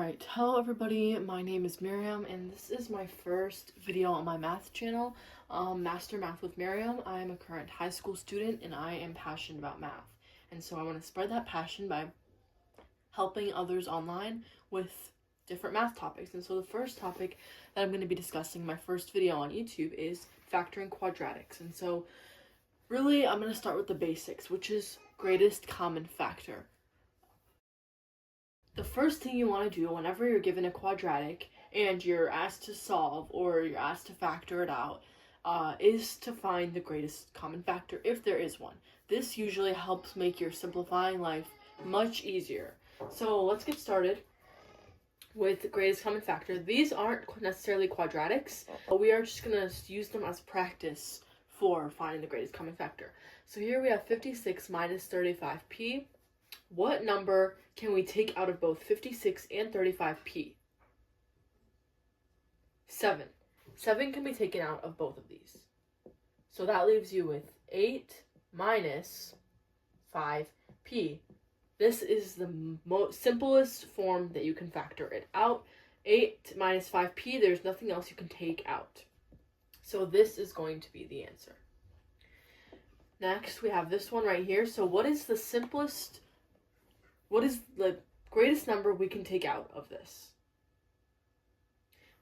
Alright, hello everybody, my name is Miriam, and this is my first video on my math channel, Master Math with Miriam. I am a current high school student, and I am passionate about math. And so I want to spread that passion by helping others online with different math topics. And so the first topic that I'm going to be discussing, my first video on YouTube, is factoring quadratics. And so really, I'm going to start with the basics, which is greatest common factor. The first thing you want to do whenever you're given a quadratic and you're asked to solve or you're asked to factor it out is to find the greatest common factor, if there is one. This usually helps make your simplifying life much easier. So let's get started with the greatest common factor. These aren't necessarily quadratics, but we are just going to use them as practice for finding the greatest common factor. So here we have 56 minus 35p. What number can we take out of both 56 and 35p? 7. 7 can be taken out of both of these. So that leaves you with 8 minus 5p. This is the simplest form that you can factor it out. 8 minus 5p, there's nothing else you can take out. So this is going to be the answer. Next, we have this one right here. So what is the greatest number we can take out of this?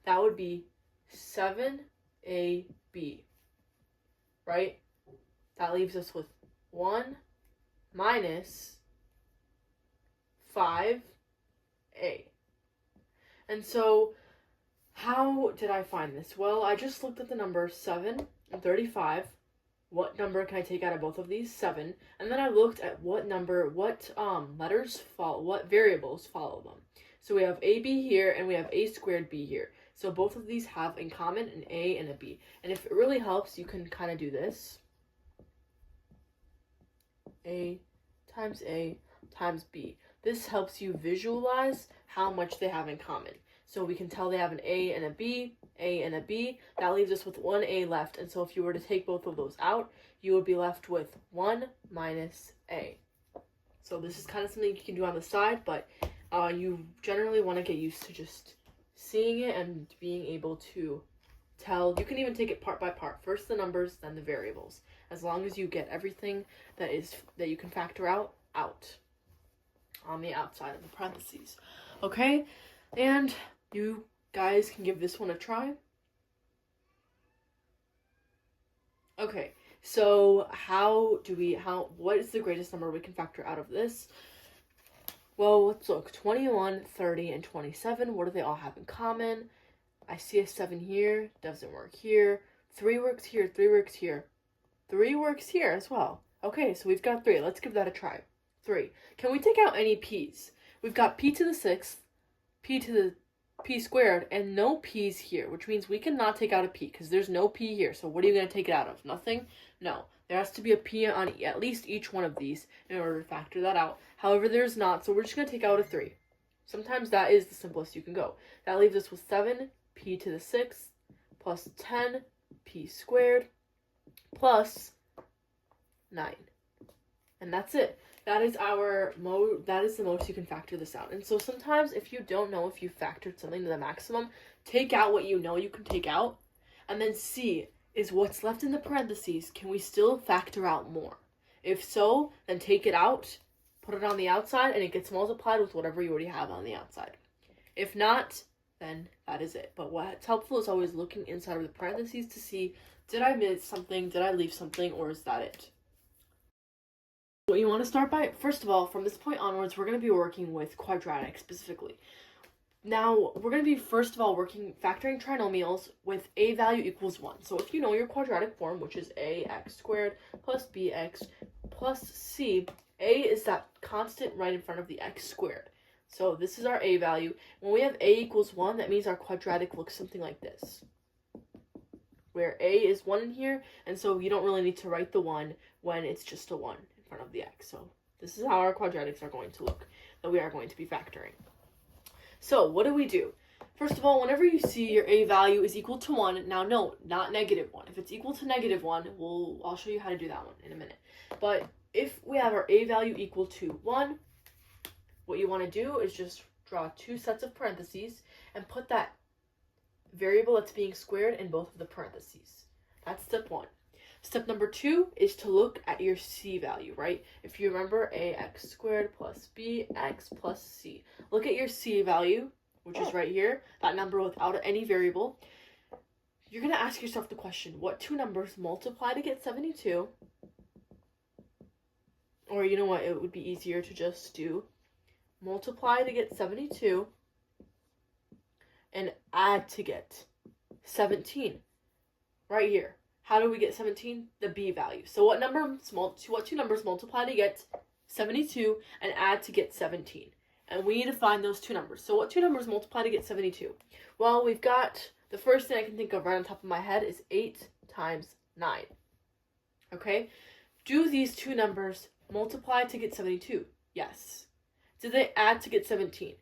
That would be 7ab, right? That leaves us with 1 minus 5a. And so, how did I find this? Well, I just looked at the numbers 7 and 35. What number can I take out of both of these? 7. And then I looked at what variables follow them. So we have ab here and we have a squared b here. So both of these have in common an a and a b. And if it really helps, you can kind of do this. A times b. This helps you visualize how much they have in common. So we can tell they have an a and a b. That leaves us with one a left. And so if you were to take both of those out, you would be left with 1 minus a. So this is kind of something you can do on the side, but you generally want to get used to just seeing it and being able to tell. You can even take it part by part. First the numbers, then the variables. As long as you get everything that you can factor out on the outside of the parentheses. Okay? And you guys can give this one a try. Okay, so what is the greatest number we can factor out of this? Well, let's look. 21, 30, and 27, what do they all have in common? I see a 7 here, doesn't work here. 3 works here, 3 works here. 3 works here as well. Okay, so we've got 3. Let's give that a try. 3. Can we take out any p's? We've got p to the 6th, p to the p squared, and no p's here, which means we cannot take out a p because there's no p here. So what are you going to take it out of? Nothing? No. There has to be a p on at least each one of these in order to factor that out. However, there's not, so we're just going to take out a 3. Sometimes that is the simplest you can go. That leaves us with 7 p to the 6th plus 10 p squared plus 9. And that's it. That is the most you can factor this out. And so sometimes if you don't know if you factored something to the maximum, take out what you know you can take out, and then see, is what's left in the parentheses, can we still factor out more? If so, then take it out, put it on the outside, and it gets multiplied with whatever you already have on the outside. If not, then that is it. But what's helpful is always looking inside of the parentheses to see, did I miss something, did I leave something, or is that it? What you want to start by, first of all, from this point onwards, we're going to be working with quadratics specifically. Now, we're going to be, first of all, factoring trinomials with a value equals 1. So if you know your quadratic form, which is ax squared plus bx plus c, a is that constant right in front of the x squared. So this is our a value. When we have a equals 1, that means our quadratic looks something like this, where a is 1 in here, and so you don't really need to write the 1 when it's just a 1 in front of the x. So this is how our quadratics are going to look, that we are going to be factoring. So what do? First of all, whenever you see your a value is equal to 1, now note, not negative 1. If it's equal to negative 1, I'll show you how to do that one in a minute. But if we have our a value equal to 1, what you want to do is just draw two sets of parentheses and put that variable that's being squared in both of the parentheses. That's step 1. Step number 2 is to look at your c value, right? If you remember, ax squared plus bx plus c. Look at your c value, which is right here, that number without any variable. You're going to ask yourself the question, what two numbers multiply to get 72? Or you know what, it would be easier to just do multiply to get 72 and add to get 17. Right here. How do we get 17? The b value. So what two numbers multiply to get 72 and add to get 17? And we need to find those two numbers. So what two numbers multiply to get 72? Well, we've got, the first thing I can think of right on top of my head is 8 times 9. Okay? Do these two numbers multiply to get 72? Yes. Did they add to get 17?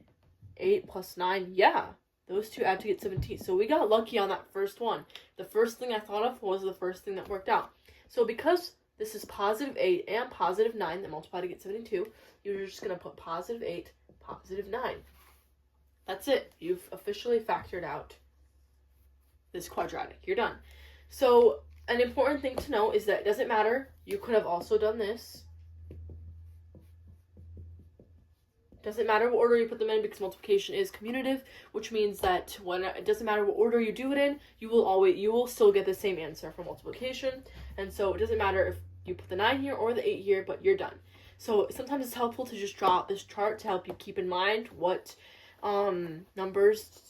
8 plus 9? Yeah. Those two add to get 17. So we got lucky on that first one. The first thing I thought of was the first thing that worked out. So because this is positive 8 and positive 9 that multiply to get 72, you're just going to put positive 8, positive 9. That's it. You've officially factored out this quadratic. You're done. So an important thing to know is that it doesn't matter. You could have also done this. Doesn't matter what order you put them in because multiplication is commutative, which means that when it doesn't matter what order you do it in, you will still get the same answer for multiplication. And so it doesn't matter if you put the 9 here or the 8 here, but you're done. So sometimes it's helpful to just draw out this chart to help you keep in mind what two numbers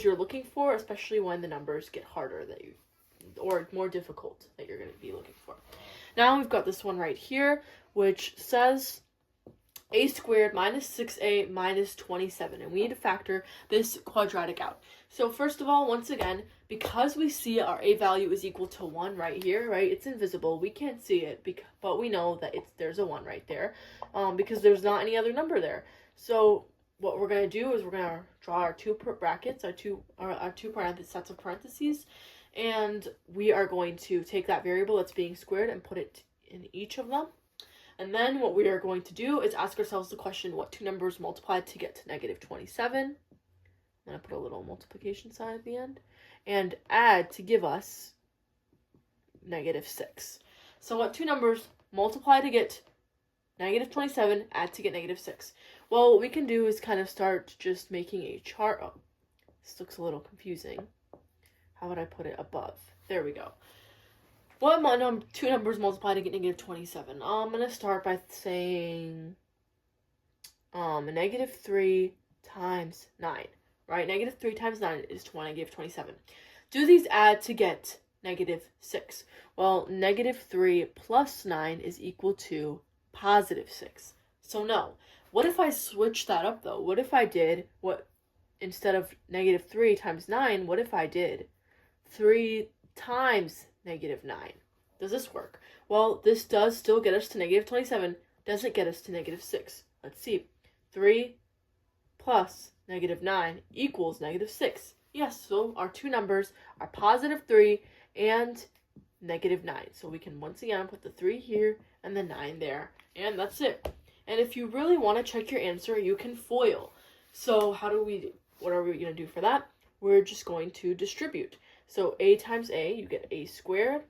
you're looking for, especially when the numbers get harder or more difficult that you're going to be looking for. Now we've got this one right here, which says a squared minus 6a minus 27, and we need to factor this quadratic out. So first of all, once again, because we see our a value is equal to 1 right here, right? It's invisible. We can't see it, but we know that there's a 1 right there because there's not any other number there. So what we're going to do is we're going to draw our two brackets, our two sets of parentheses, and we are going to take that variable that's being squared and put it in each of them. And then what we are going to do is ask ourselves the question, what two numbers multiply to get to negative 27? I'm going to put a little multiplication sign at the end. And add to give us negative 6. So what two numbers multiply to get negative 27, add to get negative 6? Well, what we can do is kind of start just making a chart. Oh, this looks a little confusing. How would I put it above? There we go. What two numbers multiply to get negative 27? I'm going to start by saying negative 3 times 9, right? Negative 3 times 9 is negative 27. Do these add to get negative 6? Well, negative 3 plus 9 is equal to positive 6. So no. What if I switch that up, though? What if I did instead of negative 3 times 9, what if I did 3 times negative 9? Does this work? Well, this does still get us to negative 27. Doesn't get us to negative 6. Let's see. 3 plus negative 9 equals negative 6. Yes, so our two numbers are positive 3 and negative 9. So we can once again put the 3 here and the 9 there. And that's it. And if you really want to check your answer, you can FOIL. So what are we going to do for that? We're just going to distribute. So a times a, you get a squared.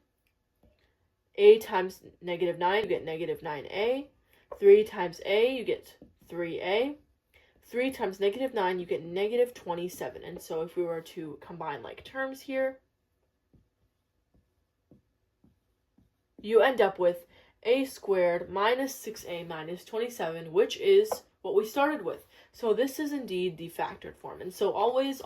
A times negative 9, you get negative 9a. 3 times a, you get 3a. 3 times negative 9, you get negative 27. And so if we were to combine like terms here, you end up with a squared minus 6a minus 27, which is what we started with. So this is indeed the factored form. And so always,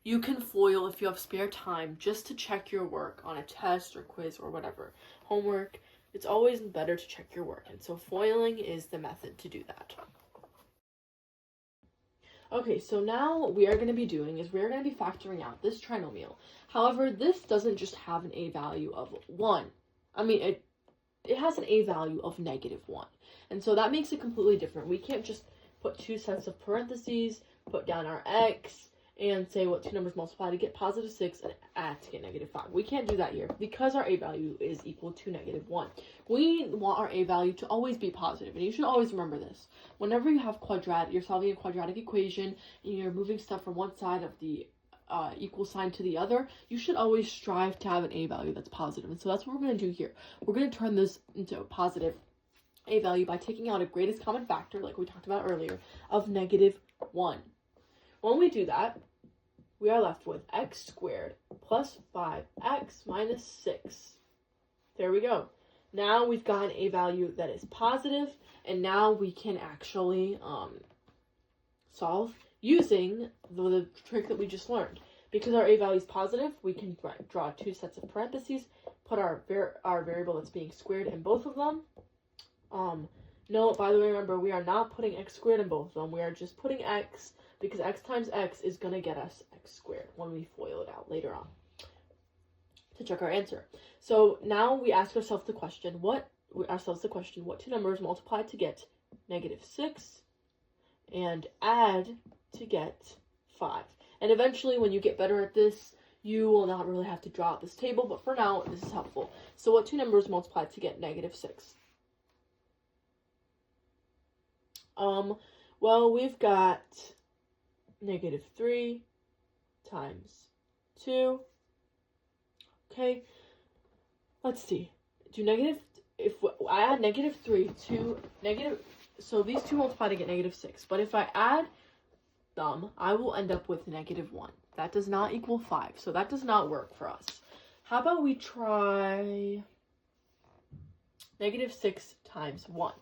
you can FOIL if you have spare time just to check your work on a test or quiz or whatever. Homework, it's always better to check your work. And so foiling is the method to do that. Okay, so now what we are going to be doing is we're going to be factoring out this trinomial. However, this doesn't just have an a value of 1. I mean, it has an a value of negative 1. And so that makes it completely different. We can't just put two sets of parentheses, put down our x, and say what two numbers multiply to get positive 6 and add to get negative 5. We can't do that here because our a value is equal to negative 1. We want our a value to always be positive, and you should always remember this. Whenever you have you're solving a quadratic equation and you're moving stuff from one side of the equal sign to the other, you should always strive to have an a value that's positive. And so that's what we're going to do here. We're going to turn this into a positive a value by taking out a greatest common factor, like we talked about earlier, of negative 1. When we do that, we are left with x squared plus 5x minus 6. There we go. Now we've got an a value that is positive, and now we can actually solve using the trick that we just learned. Because our a value is positive, we can draw two sets of parentheses, put our variable that's being squared in both of them. No, by the way, remember, we are not putting x squared in both of them. We are just putting x, because x times x is going to get us x squared when we FOIL it out later on to check our answer. So now we ask ourselves the question, what two numbers multiply to get negative 6 and add to get 5. And eventually, when you get better at this, you will not really have to draw out this table, but for now, this is helpful. So what two numbers multiply to get negative 6? Well, we've got negative 3 times 2. Okay, let's see. If I add negative 3 to negative, so these two multiply to get negative 6. But if I add them, I will end up with negative 1. That does not equal 5, so that does not work for us. How about we try negative 6 times 1?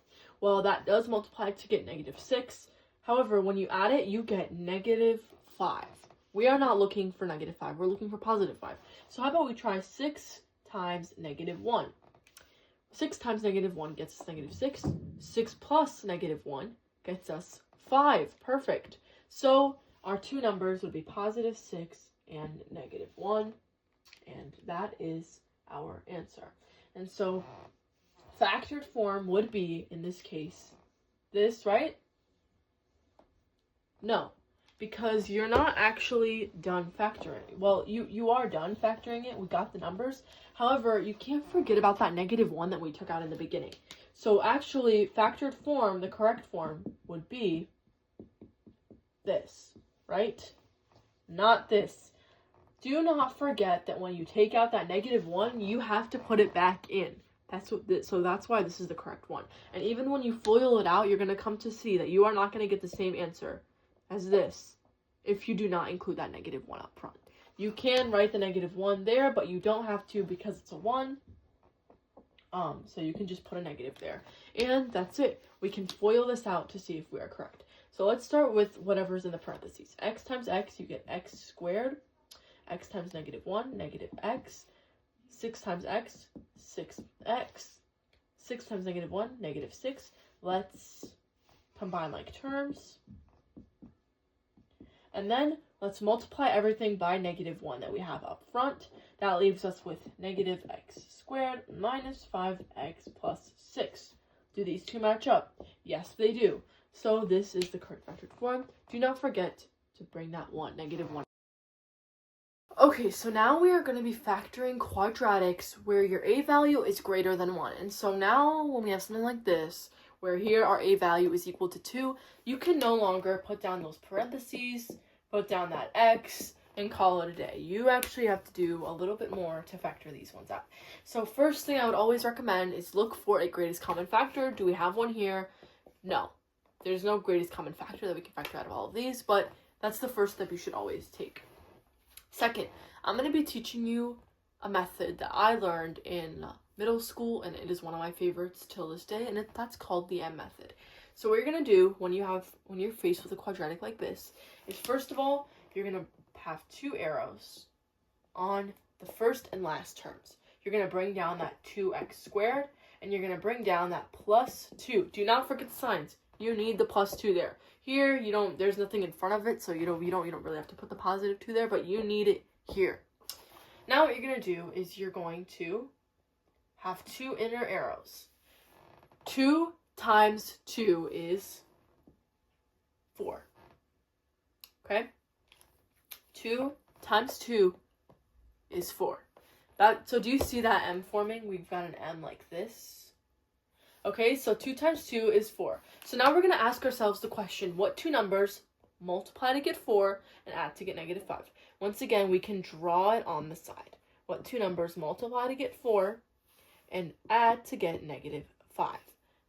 Well, that does multiply to get negative 6. However, when you add it, you get negative 5. We are not looking for negative 5. We're looking for positive 5. So how about we try 6 times negative 1? 6 times negative 1 gets us negative 6. 6 plus negative 1 gets us 5. Perfect. So our two numbers would be positive 6 and negative 1. And that is our answer. And so factored form would be, in this case, this, right? No, because you're not actually done factoring. Well, you are done factoring it. We got the numbers. However, you can't forget about that negative 1 that we took out in the beginning. So actually, factored form, the correct form, would be this, right? Not this. Do not forget that when you take out that negative 1, you have to put it back in. So that's why this is the correct one. And even when you FOIL it out, you're going to come to see that you are not going to get the same answer as this if you do not include that negative 1 up front. You can write the negative 1 there, but you don't have to because it's a 1. So you can just put a negative there. And that's it. We can FOIL this out to see if we are correct. So let's start with whatever's in the parentheses. X times x, you get x squared. X times negative 1, negative x. 6 times x, 6x. 6 times negative 1, negative 6. Let's combine like terms. And then let's multiply everything by negative 1 that we have up front. That leaves us with negative x squared minus 5x plus 6. Do these two match up? Yes, they do. So this is the correct factored form. Do not forget to bring that negative 1. Okay, so now we are going to be factoring quadratics where your a value is greater than 1. And so now when we have something like this, where here our a value is equal to 2, you can no longer put down those parentheses, put down that x, and call it a day. You actually have to do a little bit more to factor these ones out. So first thing I would always recommend is look for a greatest common factor. Do we have one here? No. There's no greatest common factor that we can factor out of all of these, but that's the first step you should always take. Second, I'm going to be teaching you a method that I learned in middle school, and it is one of my favorites till this day, and that's called the M method. So what you're going to do when you're faced with a quadratic like this is, first of all, you're going to have two arrows on the first and last terms. You're going to bring down that 2x squared, and you're going to bring down that plus 2. Do not forget the signs. You need the plus 2 there. Here, there's nothing in front of it, so you don't really have to put the positive 2 there, but you need it here. Now what you're going to do is you're going to have two inner arrows. 2 times 2 is 4. Okay? 2 times 2 is 4. So do you see that M forming? We've got an M like this. Okay, so 2 times 2 is 4. So now we're going to ask ourselves the question, what two numbers multiply to get 4 and add to get negative 5? Once again, we can draw it on the side. What two numbers multiply to get 4 and add to get negative 5?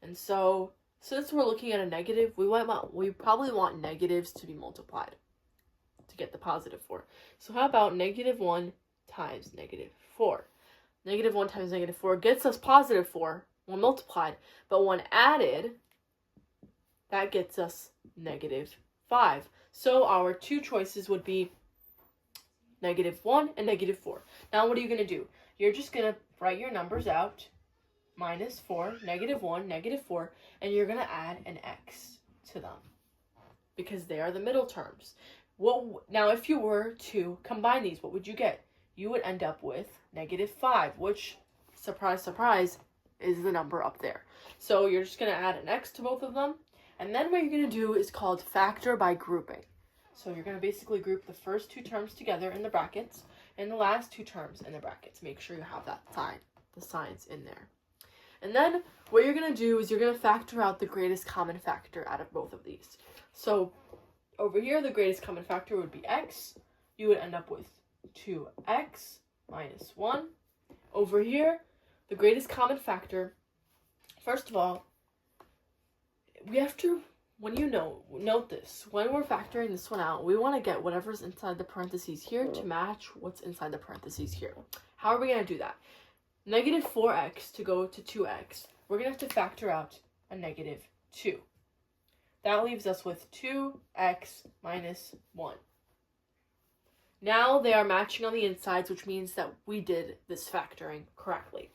And so, since we're looking at a negative, we probably want negatives to be multiplied to get the positive 4. So how about negative 1 times negative 4? Negative 1 times negative 4 gets us positive 4 when multiplied, but when added, that gets us negative 5. So our two choices would be negative 1 and negative 4. Now what are you going to do? You're just going to write your numbers out. Minus 4, negative 1, negative 4, and you're going to add an x to them because they are the middle terms. Now, if you were to combine these, what would you get? You would end up with negative 5, which, surprise, surprise, is the number up there. So you're just going to add an x to both of them, and then what you're going to do is called factor by grouping. So you're going to basically group the first two terms together in the brackets and the last two terms in the brackets. Make sure you have that sign, the signs in there. And then what you're going to do is you're going to factor out the greatest common factor out of both of these. So over here, the greatest common factor would be x. You would end up with 2x minus 1. Over here, the greatest common factor, first of all, we have to, note this, when we're factoring this one out, we want to get whatever's inside the parentheses here to match what's inside the parentheses here. How are we going to do that? Negative 4x to go to 2x, we're going to have to factor out a negative 2. That leaves us with 2x minus 1. Now they are matching on the insides, which means that we did this factoring correctly.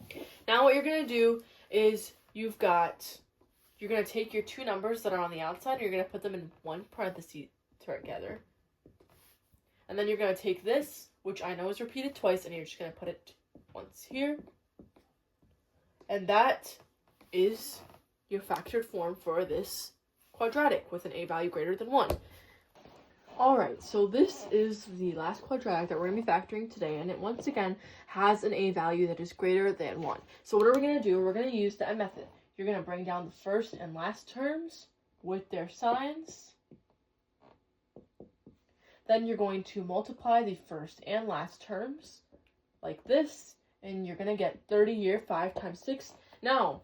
Now what you're going to do is you're going to take your two numbers that are on the outside and you're going to put them in one parenthesis together. And then you're going to take this, which I know is repeated twice, and you're just going to put it once here. And that is your factored form for this quadratic with an a value greater than 1. Alright, so this is the last quadratic that we're going to be factoring today, and it once again has an a value that is greater than 1. So what are we going to do? We're going to use the M method. You're going to bring down the first and last terms with their signs. Then you're going to multiply the first and last terms like this. And you're going to get 30 here, 5 times 6. Now,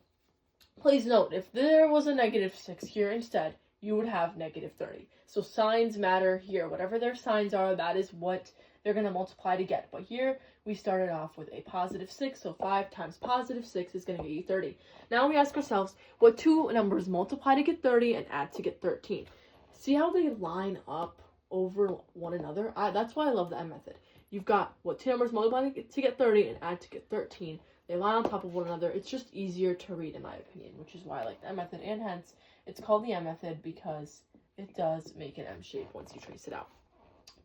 please note, if there was a negative 6 here instead, you would have negative 30. So signs matter here. Whatever their signs are, that is what they're going to multiply to get. But here, we started off with a positive 6, so 5 times positive 6 is going to get you 30. Now we ask ourselves, what two numbers multiply to get 30 and add to get 13? See how they line up over one another? That's why I love the M method. You've got what two numbers multiply to get 30 and add to get 13. They lie on top of one another. It's just easier to read, in my opinion, which is why I like the M method, and hence it's called the M method because it does make an M shape once you trace it out.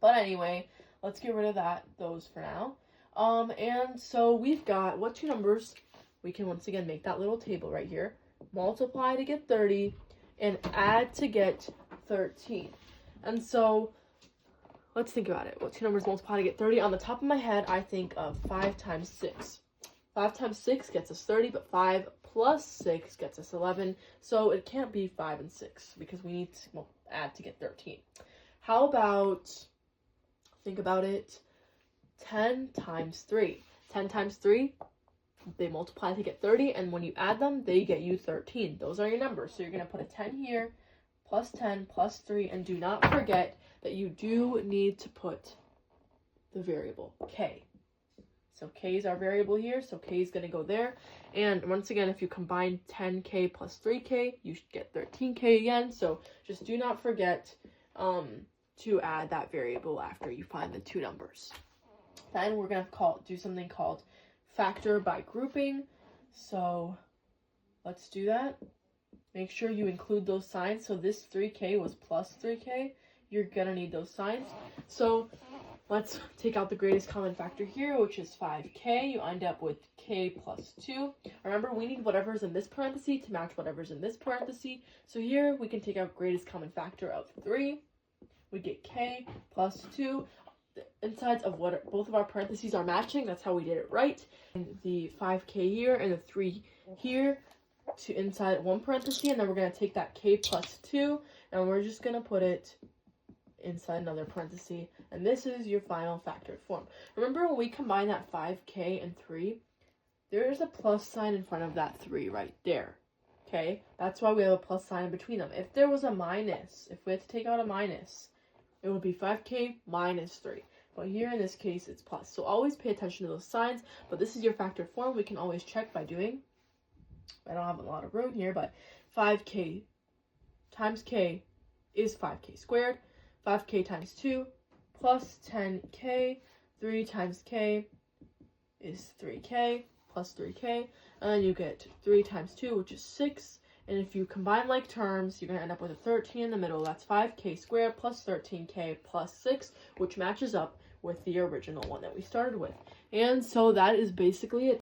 But anyway, let's get rid of those for now. And so we've got what two numbers, we can once again make that little table right here, multiply to get 30 and add to get 13. And so let's think about it. What two numbers multiply to get 30? On the top of my head, I think of 5 times 6. 5 times 6 gets us 30, but 5 plus 6 gets us 11. So it can't be 5 and 6 because we need to add to get 13. How about, think about it, 10 times 3. 10 times 3, they multiply to get 30, and when you add them, they get you 13. Those are your numbers. So you're going to put a 10 here, plus 10, plus 3, and do not forget that you do need to put the variable k. So k is our variable here, so k is going to go there. And once again, if you combine 10k plus 3k, you should get 13k again. So just do not forget to add that variable after you find the two numbers. Then we're going to do something called factor by grouping. So let's do that. Make sure you include those signs. So this 3k was plus 3k. You're going to need those signs. So let's take out the greatest common factor here, which is 5k. You end up with k plus 2. Remember, we need whatever's in this parenthesis to match whatever's in this parenthesis. So here we can take out greatest common factor of 3. We get k plus 2. the insides of what both of our parentheses are matching. That's how we did it right. And the 5k here and the 3 here to inside one parenthesis, and then we're going to take that k plus 2, and we're just going to put it inside another parenthesis, and this is your final factored form. Remember when we combine that 5k and 3, there is a plus sign in front of that 3 right there. Okay, that's why we have a plus sign between them. If there was a minus, if we had to take out a minus, it would be 5k minus 3. But here in this case, it's plus. So always pay attention to those signs. But this is your factored form. We can always check by doing, I don't have a lot of room here, but 5k times k is 5k squared. 5k times 2 plus 10k. 3 times k is 3k plus 3k. And then you get 3 times 2, which is 6. And if you combine like terms, you're going to end up with a 13 in the middle. That's 5k squared plus 13k plus 6, which matches up with the original one that we started with. And so that is basically it.